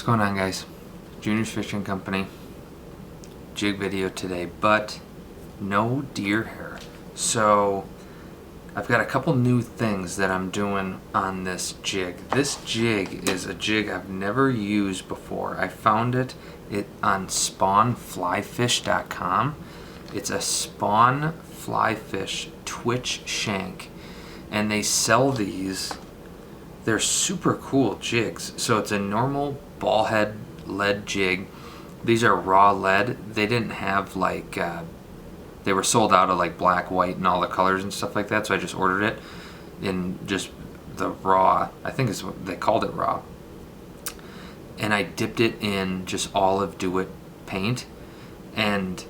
going on, guys? Junior's Fishing Company jig video today, but no deer hair. So I've got a couple new things that I'm doing on this jig. This jig is a jig I've never used before. I found it on spawnflyfish.com. It's a spawn flyfish twitch shank, and they sell these. They're super cool jigs. So it's a normal ball head lead jig. These are raw lead. They didn't have like they were sold out of like black, white, and all the colors and stuff like that, so I just ordered it in just the raw. I think is what they called it, raw. And I dipped it in just olive do-it paint. And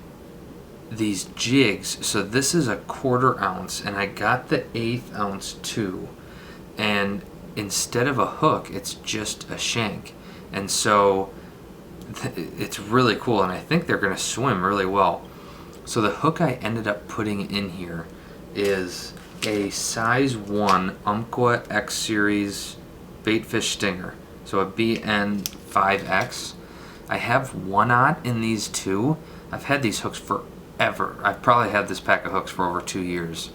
these jigs, so this is a 1/4 ounce, and I got the 1/8 ounce too. And instead of a hook, it's just a shank. And so it's really cool, and I think they're going to swim really well. So the hook I ended up putting in here is a size 1 Umpqua X Series baitfish stinger. So a BN5X. I have 1/0 in these too. I've had these hooks forever. I've probably had this pack of hooks for over 2 years.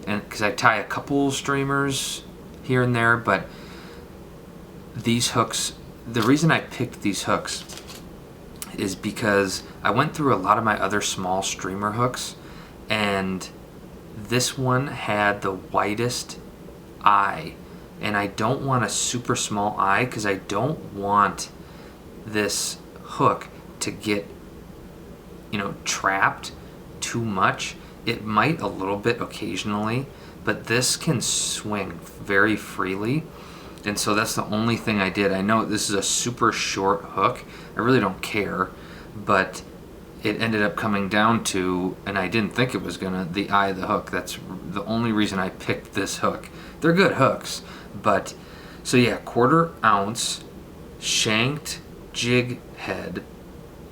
And because I tie a couple streamers here and there, but these hooks, the reason I picked these hooks is because I went through a lot of my other small streamer hooks, and this one had the widest eye, and I don't want a super small eye because I don't want this hook to get, trapped too much. It might a little bit occasionally, but this can swing very freely. And so that's the only thing I did. I know this is a super short hook. I really don't care, but it ended up coming down to, and I didn't think it was the eye of the hook. That's the only reason I picked this hook. They're good hooks, but so yeah, 1/4 ounce shanked jig head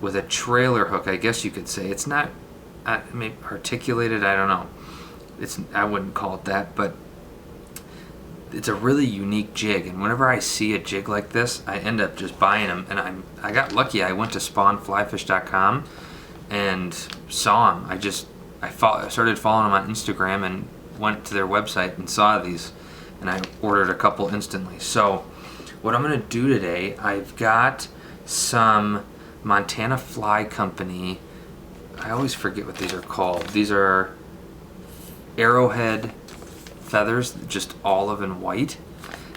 with a trailer hook, I guess you could say. It's not maybe articulated, I don't know. I wouldn't call it that, but it's a really unique jig, and whenever I see a jig like this, I end up just buying them. And I got lucky. I went to spawnflyfish.com and saw them. I started following them on Instagram and went to their website and saw these, and I ordered a couple instantly. So what I'm going to do today, I've got some Montana Fly Company. I always forget what these are called. These are Arrowhead feathers, just olive and white.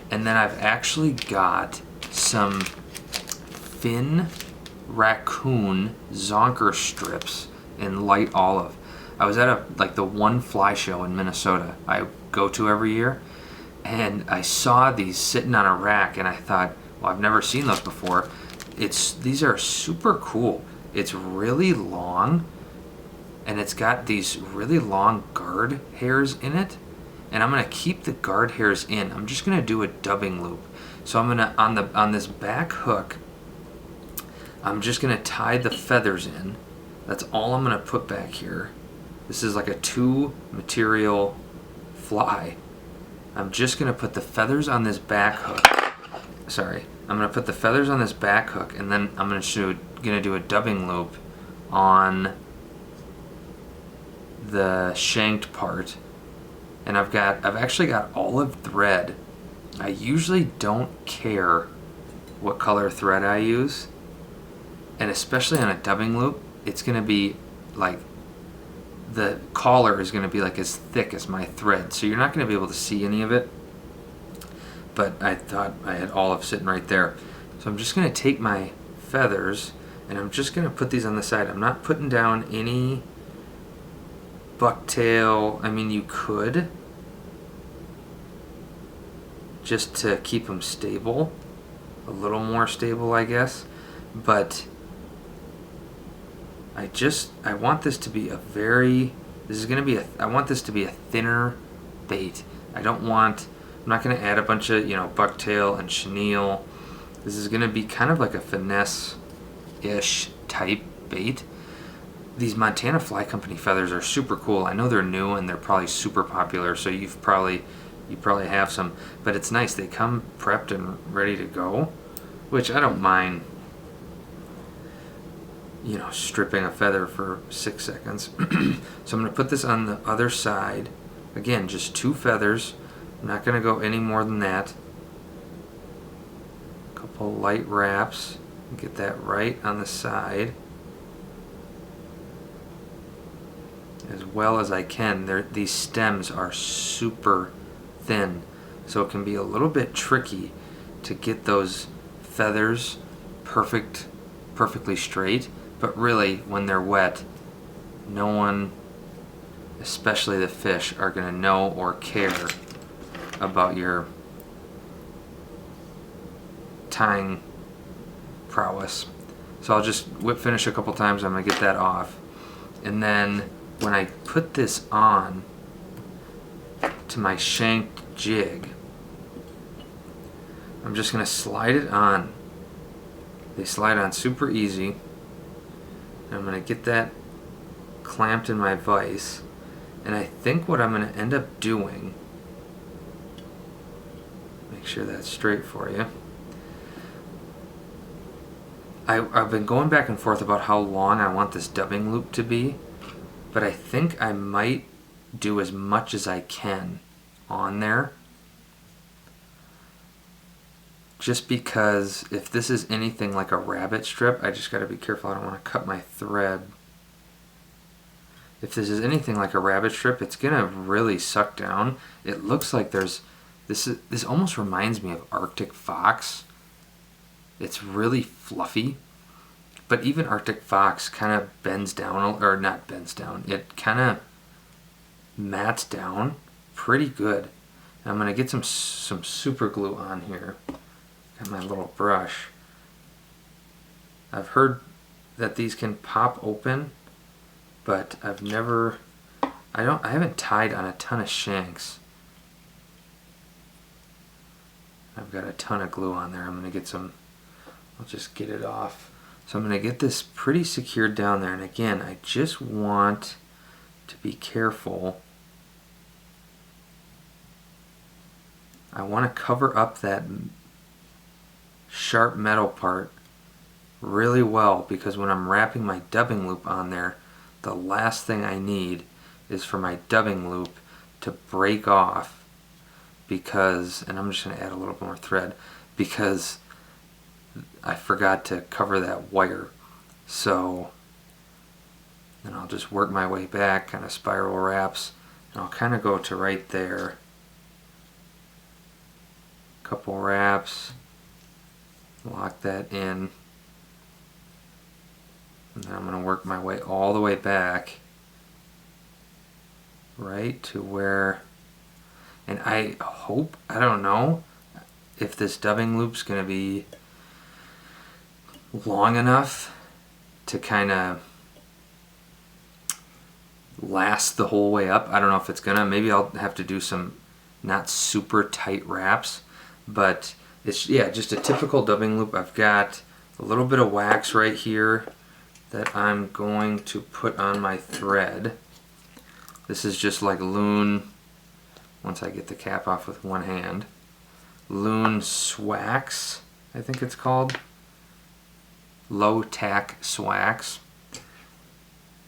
And then I've actually got some Raccoon zonker strips in light olive. I was at the one fly show in Minnesota I go to every year, and I saw these sitting on a rack, and I thought, well, I've never seen those before. These are super cool. It's really long, and it's got these really long guard hairs in it. And I'm gonna keep the guard hairs in. I'm just gonna do a dubbing loop. So I'm gonna, on this back hook, I'm just gonna tie the feathers in. That's all I'm gonna put back here. This is like a 2 material fly. I'm just gonna put the feathers on this back hook. Sorry, I'm gonna put the feathers on this back hook, and then I'm gonna do a dubbing loop on the shanked part. And I've actually got olive thread. I usually don't care what color thread I use, and especially on a dubbing loop, it's gonna be like, the collar is gonna be like as thick as my thread, so you're not gonna be able to see any of it. But I thought I had olive sitting right there. So I'm just gonna take my feathers, and I'm just gonna put these on the side. I'm not putting down any bucktail. I mean, you could, just to keep them stable, a little more stable, I guess. But I want this to be I want this to be a thinner bait. I'm not gonna add a bunch of, bucktail and chenille. This is gonna be kind of like a finesse-ish type bait. These Montana Fly Company feathers are super cool. I know they're new and they're probably super popular, so you probably have some, but it's nice. They come prepped and ready to go which I don't mind, you know, stripping a feather for 6 seconds. So I'm going to put this on the other side. Again, just 2 feathers. I'm not going to go any more than that. A couple light wraps. Get that right on the side as well as I can. These stems are super thin, so it can be a little bit tricky to get those feathers perfectly straight. But really, when they're wet, no one, especially the fish, are going to know or care about your tying prowess. So I'll just whip finish a couple times. I'm going to get that off. And then when I put this on to my shanked jig, I'm just going to slide it on. They slide on super easy. And I'm going to get that clamped in my vise. And I think what I'm going to end up doing, make sure that's straight for you. I've been going back and forth about how long I want this dubbing loop to be, but I think I might do as much as I can on there. Just because if this is anything like a rabbit strip, I just got to be careful. I don't want to cut my thread. If this is anything like a rabbit strip, it's going to really suck down. It looks like this almost reminds me of Arctic fox. It's really fluffy, but even Arctic fox kind of bends down, or not bends down, it kind of mats down pretty good. And I'm going to get some super glue on here. Got my little brush. I've heard that these can pop open, but I haven't tied on a ton of shanks. I've got a ton of glue on there. I'm going to get some, I'll just get it off. So I'm going to get this pretty secured down there. And again, I just want to be careful. I want to cover up that sharp metal part really well, because when I'm wrapping my dubbing loop on there, the last thing I need is for my dubbing loop to break off, because, and I'm just going to add a little more thread, because I forgot to cover that wire. So then I'll just work my way back, kind of spiral wraps, and I'll kind of go to right there. Couple wraps, lock that in, and then I'm going to work my way all the way back right to where, and I hope, I don't know if this dubbing loop's going to be long enough to kind of last the whole way up. I don't know if it's gonna, maybe I'll have to do some not super tight wraps, but it's, yeah, just a typical dubbing loop. I've got a little bit of wax right here that I'm going to put on my thread. This is just like loon, once I get the cap off with one hand, loon swax, I think it's called. Low tack swax.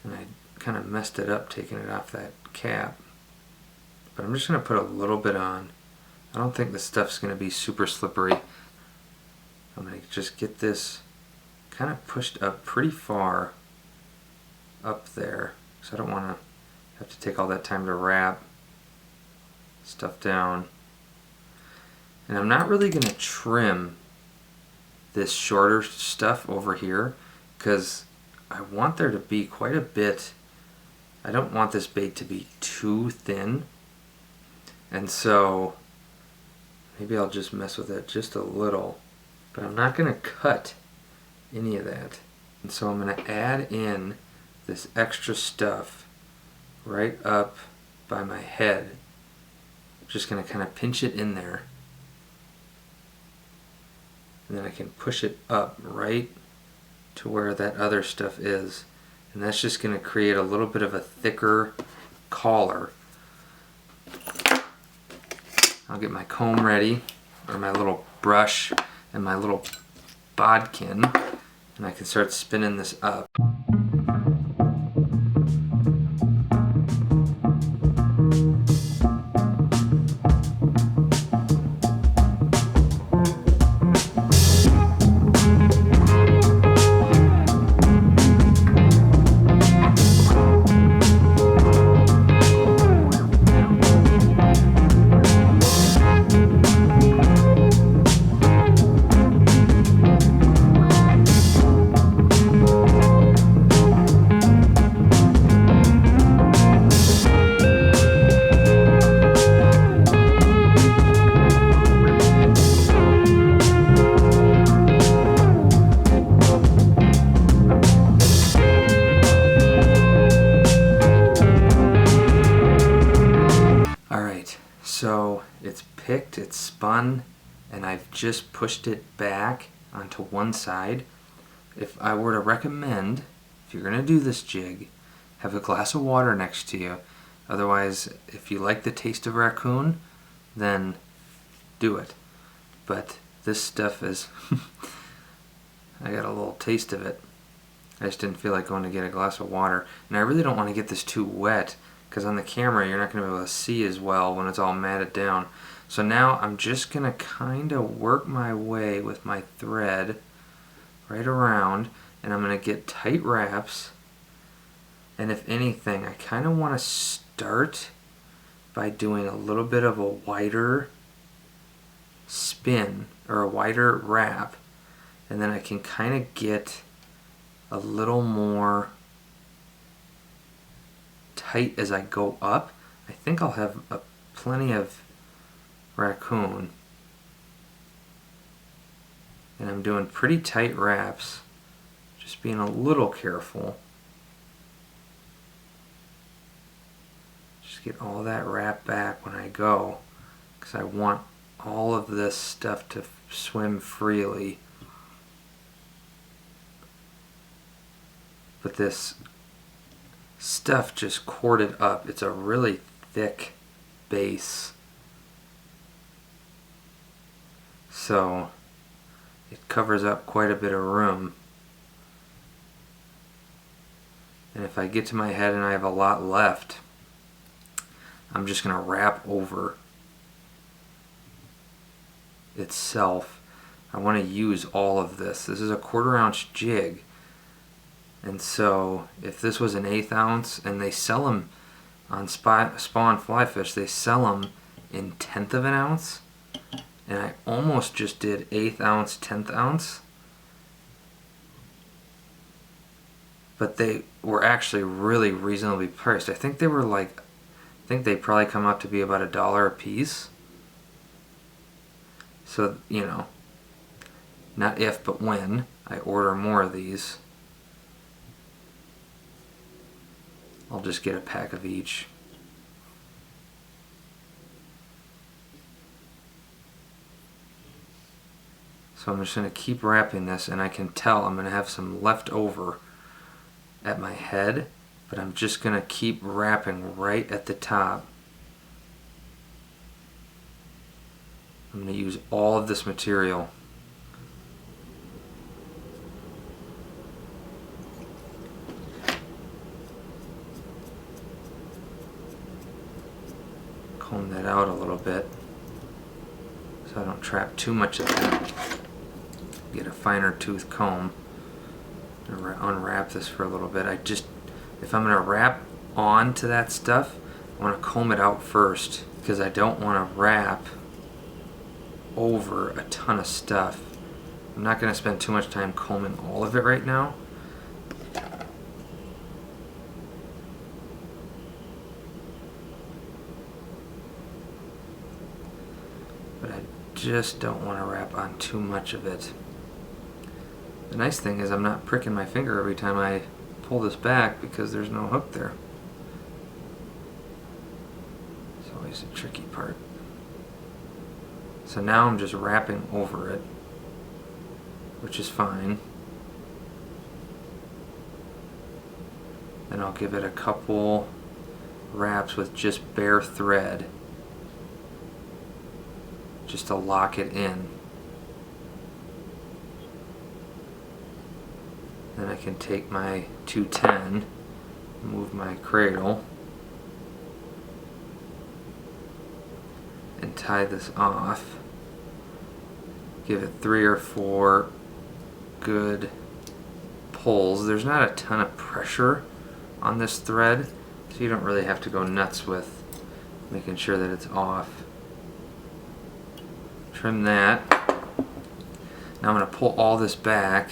And I kind of messed it up taking it off that cap. But I'm just going to put a little bit on. I don't think the stuff's going to be super slippery. I'm going to just get this kind of pushed up pretty far up there, so I don't want to have to take all that time to wrap stuff down. And I'm not really going to trim this shorter stuff over here, because I want there to be quite a bit. I don't want this bait to be too thin, and so maybe I'll just mess with it just a little, but I'm not going to cut any of that. And so I'm going to add in this extra stuff right up by my head. I'm just going to kind of pinch it in there. And then I can push it up right to where that other stuff is. And that's just going to create a little bit of a thicker collar. I'll get my comb ready, or my little brush and my little bodkin, and I can start spinning this up. So it's picked, it's spun, and I've just pushed it back onto one side. If I were to recommend, if you're going to do this jig, have a glass of water next to you. Otherwise, if you like the taste of Raccoon, then do it. But this stuff is, I got a little taste of it. I just didn't feel like going to get a glass of water. And I really don't want to get this too wet, because on the camera you're not going to be able to see as well when it's all matted down. So now I'm just going to kind of work my way with my thread right around, and I'm going to get tight wraps. And if anything, I kind of want to start by doing a little bit of a wider spin or a wider wrap, and then I can kind of get a little more tight as I go up. I think I'll have plenty of Raccoon, and I'm doing pretty tight wraps, just being a little careful. Just get all that wrap back when I go, because I want all of this stuff to swim freely. But this stuff just corded up. It's a really thick base, so it covers up quite a bit of room. And if I get to my head and I have a lot left, I'm just going to wrap over itself. I want to use all of this. This is a 1/4 ounce jig. And so if this was an 1/8 ounce, and they sell them on Spawn Fly Fish, they sell them in 1/10 of an ounce. And I almost just did 1/8 ounce, 1/10 ounce. But they were actually really reasonably priced. I think they were like, I think they probably come out to be about $1 a piece. So, you know, not if, but when I order more of these, I'll just get a pack of each. So I'm just going to keep wrapping this, and I can tell I'm going to have some left over at my head, but I'm just going to keep wrapping right at the top. I'm going to use all of this material. Comb that out a little bit so I don't trap too much of that. Get a finer tooth comb and unwrap this for a little bit. If I'm going to wrap onto that stuff, I want to comb it out first, because I don't want to wrap over a ton of stuff. I'm not going to spend too much time combing all of it right now. But I just don't want to wrap on too much of it. The nice thing is I'm not pricking my finger every time I pull this back, because there's no hook there. It's always a tricky part. So now I'm just wrapping over it, which is fine. Then I'll give it a couple wraps with just bare thread, just to lock it in. Then I can take my 210, move my cradle, and tie this off. Give it 3 or 4 good pulls. There's not a ton of pressure on this thread, so you don't really have to go nuts with making sure that it's off. Trim that. Now I'm going to pull all this back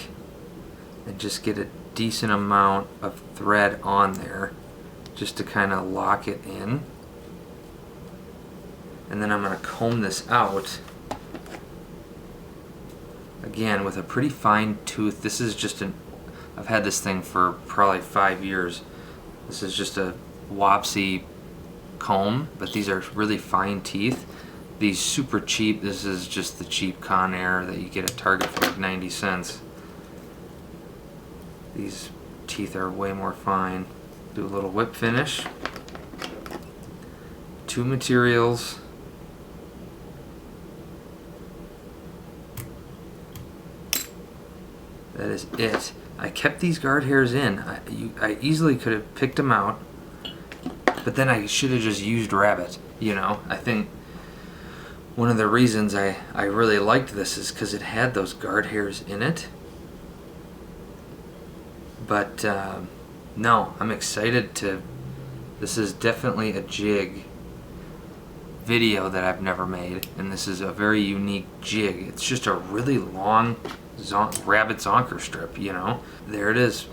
and just get a decent amount of thread on there just to kind of lock it in. And then I'm going to comb this out again with a pretty fine tooth. This is just I've had this thing for probably 5 years. This is just a Wapsi comb, but these are really fine teeth. These super cheap, this is just the cheap Conair that you get at Target for like 90 cents. These teeth are way more fine. Do a little whip finish. 2 materials. That is it. I kept these guard hairs in. I easily could have picked them out, but then I should have just used rabbit. You know, I think one of the reasons I really liked this is because it had those guard hairs in it. But no, I'm excited to. This is definitely a jig video that I've never made, and this is a very unique jig. It's just a really long rabbit zonker strip, you know. There it is.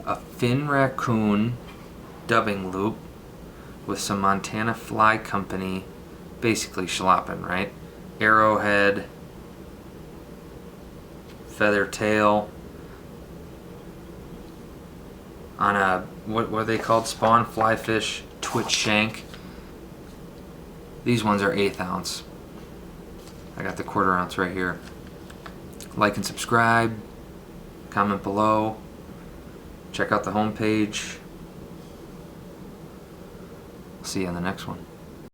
A fin raccoon dubbing loop with some Montana Fly Company, basically schlopping, right? Arrowhead, feather tail on a, what are they called? Spawn fly fish twitch shank. These ones are 1/8 ounce. I got the 1/4 ounce right here. Like and subscribe, comment below, check out the homepage. See you in the next one.